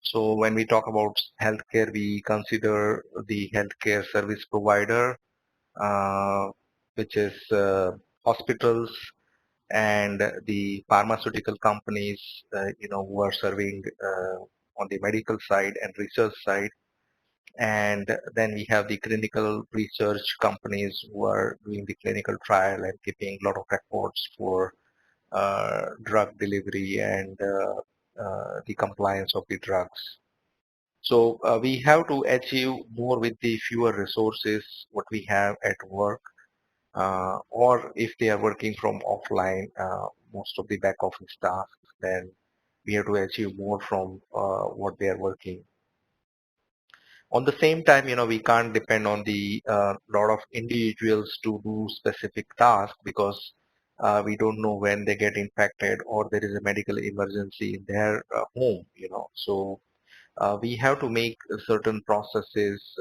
So when we talk about healthcare, we consider the healthcare service provider, uh, which is hospitals and the pharmaceutical companies, who are serving on the medical side and research side. And then we have the clinical research companies who are doing the clinical trial and keeping a lot of records for drug delivery and the compliance of the drugs. So we have to achieve more with the fewer resources what we have at work, or if they are working from offline, most of the back office tasks, then we have to achieve more from what they are working. On the same time, we can't depend on the lot of individuals to do specific tasks because we don't know when they get infected or there is a medical emergency in their home. So we have to make certain processes,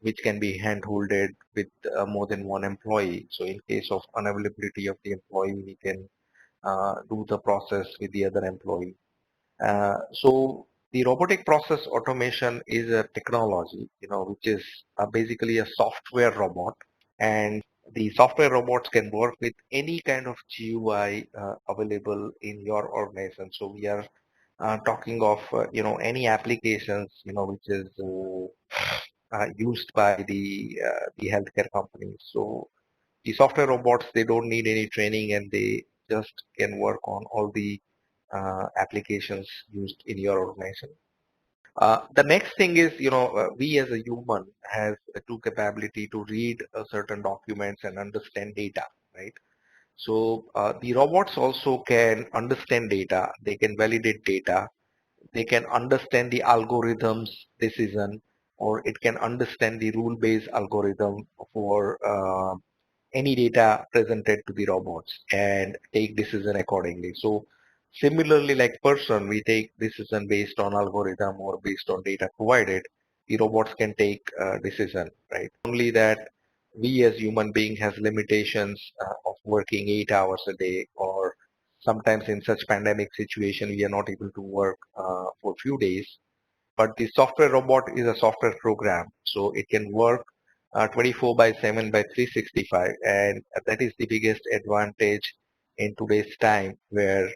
which can be hand-holded with more than one employee. So in case of unavailability of the employee, we can do the process with the other employee. So the robotic process automation is a technology, which is basically a software robot, and the software robots can work with any kind of GUI available in your organization. So we are talking of any applications which is used by the healthcare companies. So the software robots, they don't need any training and they just can work on all the applications used in your organization. The next thing is, we as a human has a true capability to read certain documents and understand data, right? So the robots also can understand data, they can validate data, they can understand the algorithms decision, or it can understand the rule-based algorithm for any data presented to the robots and take decision accordingly. So similarly, like person, we take decision based on algorithm or based on data provided. The robots can take decision, right? Only that we as human being has limitations of working 8 hours a day, or sometimes in such pandemic situation we are not able to work for few days. But the software robot is a software program, so it can work 24 by 7 by 365, and that is the biggest advantage in today's time where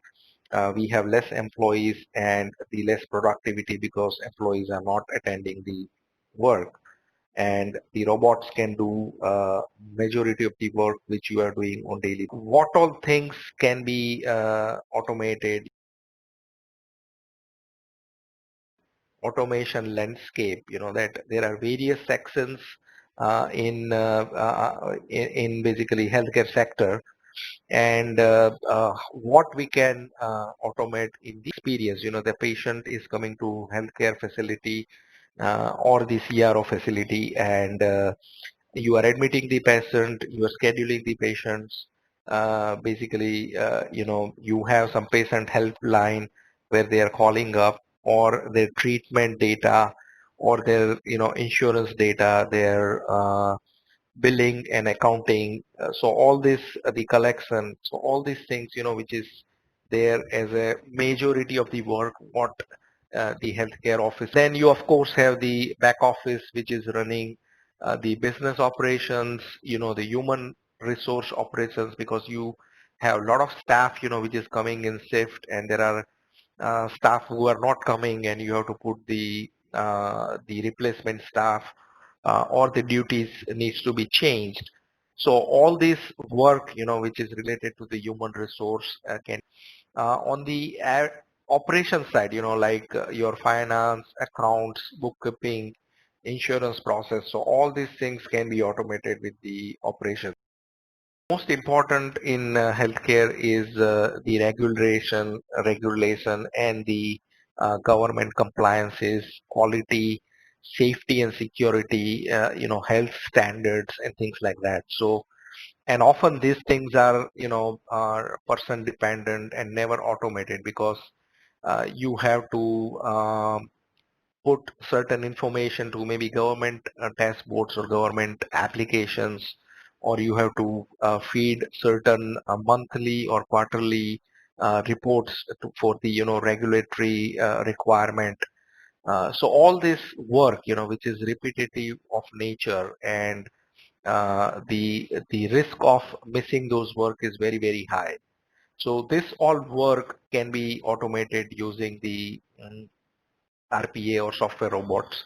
we have less employees and the less productivity because employees are not attending the work, and the robots can do majority of the work which you are doing on daily. What all things can be automated? Automation landscape, that there are various sections in basically healthcare sector, and what we can automate in the experience. The patient is coming to healthcare facility or the CRO facility, and you are admitting the patient, you are scheduling the patients. Basically, you have some patient helpline where they are calling up, or their treatment data, or their insurance data, their billing and accounting. So all this, the collection, so all these things, which is there as a majority of the work, what the healthcare office. Then you of course have the back office, which is running the business operations, the human resource operations, because you have a lot of staff, which is coming in shift, and there are staff who are not coming, and you have to put the replacement staff, or the duties needs to be changed. So all this work, which is related to the human resource, can on the operation side, like your finance, accounts, bookkeeping, insurance process. So all these things can be automated with the operations. Most important in healthcare is the regulation and the government compliances, quality, safety and security, health standards and things like that. So, and often these things are person dependent and never automated, because you have to put certain information to maybe government dashboards or government applications, or you have to feed certain monthly or quarterly reports for the regulatory requirement. So all this work, which is repetitive of nature, and the risk of missing those work is very, very high. So this all work can be automated using the RPA or software robots.